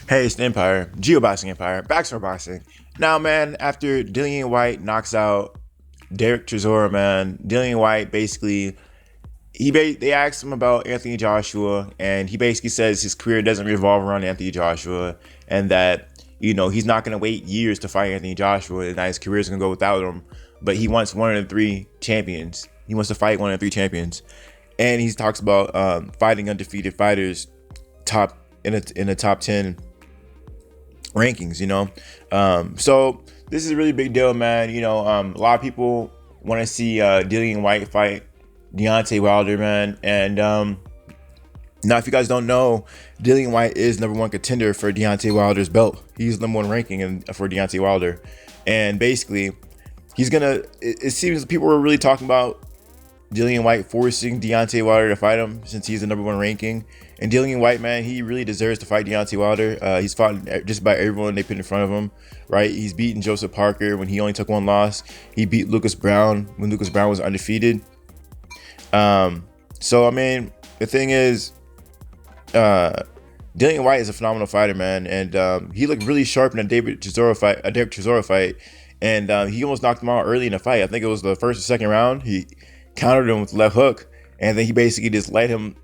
Hey, it's the Empire, Geoboxing Empire, Baxter Boxing. Now, man, after Dillian Whyte knocks out Derek Chisora, man, Dillian Whyte basically they asked him about Anthony Joshua, and he basically says his career doesn't revolve around Anthony Joshua, and that he's not going to wait years to fight Anthony Joshua, and that his career is going to go without him. But he wants one of the three champions. He wants to fight one of the three champions, and he talks about fighting undefeated fighters, top in a top 10 rankings. So this is a really big deal, man. A lot of people want to see Dillian Whyte fight Deontay Wilder, man. And now, if you guys don't know, Dillian Whyte is number one contender for Deontay Wilder's belt. He's number one ranking for Deontay Wilder, and basically, it seems people were really talking about Dillian Whyte forcing Deontay Wilder to fight him since he's the number one ranking. And Dillian Whyte, man, he really deserves to fight Deontay Wilder. He's fought just about everyone they put in front of him, right? He's beaten Joseph Parker when he only took one loss. He beat Lucas Brown when Lucas Brown was undefeated. So, I mean, the thing is, Dillian Whyte is a phenomenal fighter, man. And he looked really sharp in a Derek Chisora fight. And he almost knocked him out early in the fight. I think it was the first or second round. He countered him with the left hook, and then he basically just let him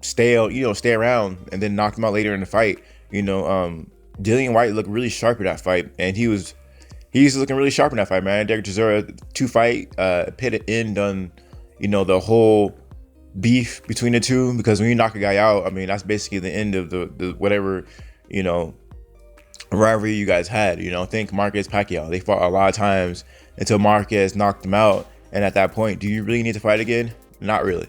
stay around, and then knocked him out later in the fight. Dillian Whyte looked really sharp in that fight, and he's looking really sharp in that fight, man. Derek Chisora, 2-fight put an end on the whole beef between the two, because when you knock a guy out, I mean, that's basically the end of the whatever rivalry you guys had. Think Marquez Pacquiao. They fought a lot of times until Marquez knocked him out. And at that point, do you really need to fight again? Not really.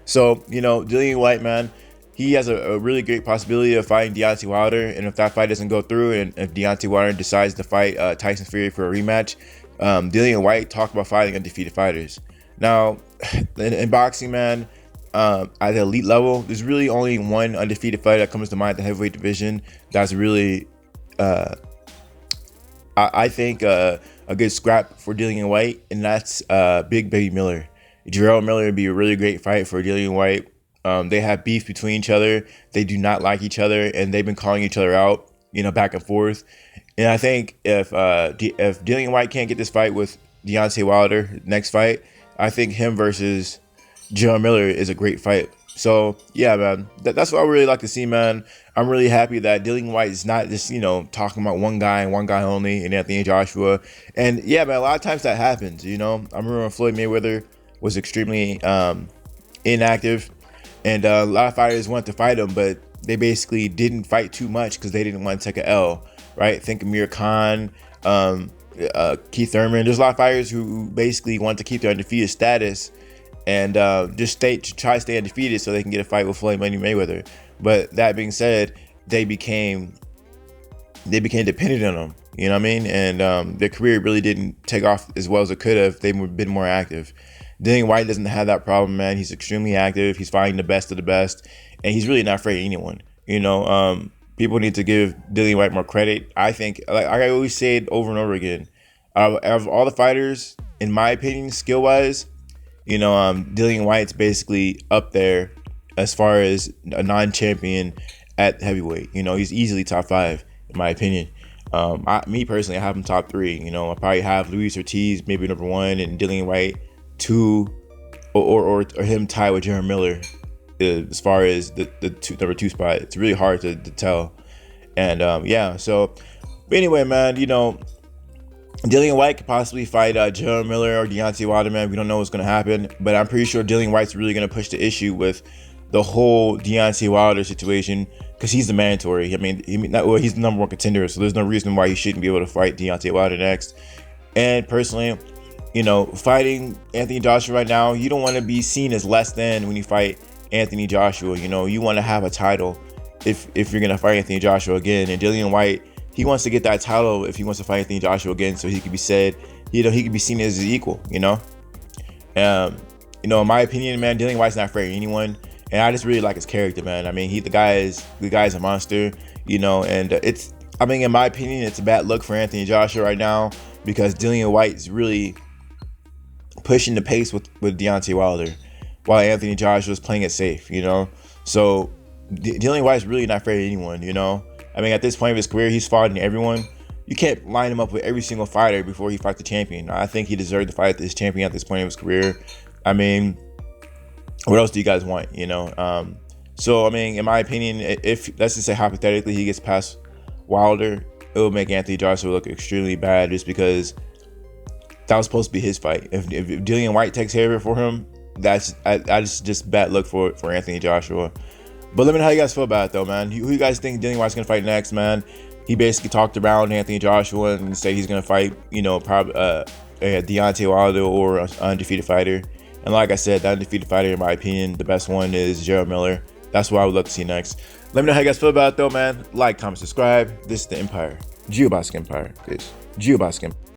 So, Dillian Whyte, man, he has a really great possibility of fighting Deontay Wilder. And if that fight doesn't go through, and if Deontay Wilder decides to fight Tyson Fury for a rematch, Dillian Whyte talked about fighting undefeated fighters. Now, in boxing, man, at the elite level, there's really only one undefeated fighter that comes to mind at the heavyweight division that's really, I think, a good scrap for Dillian Whyte, and that's Big Baby Miller. Jarrell Miller would be a really great fight for Dillian Whyte. They have beef between each other. They do not like each other, and they've been calling each other out, back and forth. And I think if Dillian Whyte can't get this fight with Deontay Wilder next fight, I think him versus Jarrell Miller is a great fight. So, yeah, man, that's what I really like to see, man. I'm really happy that Dillian Whyte is not just, talking about one guy and one guy only in Anthony Joshua. And, yeah, man, a lot of times that happens, I remember when Floyd Mayweather was extremely inactive, and a lot of fighters wanted to fight him, but they basically didn't fight too much because they didn't want to take an L, right? Think Amir Khan, Keith Thurman. There's a lot of fighters who basically want to keep their undefeated status and just try to stay undefeated so they can get a fight with Floyd Mayweather. But that being said, they became dependent on him. You know what I mean? And their career really didn't take off as well as it could have if they'd been more active. Dillian Whyte doesn't have that problem, man. He's extremely active. He's fighting the best of the best, and he's really not afraid of anyone. People need to give Dillian Whyte more credit. I think, like I always say it over and over again, out of all the fighters, in my opinion, skill-wise, Dillian Whyte's basically up there as far as a non-champion at heavyweight. He's easily top 5 in my opinion. Me personally, I have him top 3. I probably have Luis Ortiz maybe number 1, and Dillian Whyte 2, or him tied with Jarrell Miller as far as the number 2 spot. It's really hard to tell. And so, but anyway, man, Dillian Whyte could possibly fight Jarrell Miller or Deontay Wilder, man. We don't know what's going to happen, but I'm pretty sure Dillian Whyte's really going to push the issue with the whole Deontay Wilder situation, because he's the mandatory. I mean, he's the number 1 contender, so there's no reason why he shouldn't be able to fight Deontay Wilder next. And personally, fighting Anthony Joshua right now, you don't want to be seen as less than when you fight Anthony Joshua. You want to have a title if you're going to fight Anthony Joshua again. And Dillian Whyte, he wants to get that title if he wants to fight Anthony Joshua again, so he could be said, he could be seen as his equal. In my opinion, man, Dillian Whyte's not afraid of anyone, and I just really like his character, man. I mean, the guy is a monster, and in my opinion, it's a bad look for Anthony Joshua right now, because Dillian Whyte is really pushing the pace with Deontay Wilder, while Anthony Joshua is playing it safe. So Dillian Whyte's really not afraid of anyone. I mean, at this point of his career, he's fought everyone. You can't line him up with every single fighter before he fights the champion. I think he deserved to fight this champion at this point of his career. I mean, what else do you guys want, you know? So, I mean, in my opinion, if, let's just say hypothetically, he gets past Wilder, it will make Anthony Joshua look extremely bad just because that was supposed to be his fight. If Dillian Whyte takes care of it for him, that's just bad luck for Anthony Joshua. But let me know how you guys feel about it, though, man. Who you guys think Dillian Whyte's going to fight next, man? He basically talked around Anthony Joshua and said he's going to fight, you know, probably Deontay Wilder or an undefeated fighter. And like I said, the undefeated fighter, in my opinion, the best one is Jarrell Miller. That's what I would love to see next. Let me know how you guys feel about it, though, man. Like, comment, subscribe. This is the Empire. Geobasket Empire. Peace. Geobasket Empire.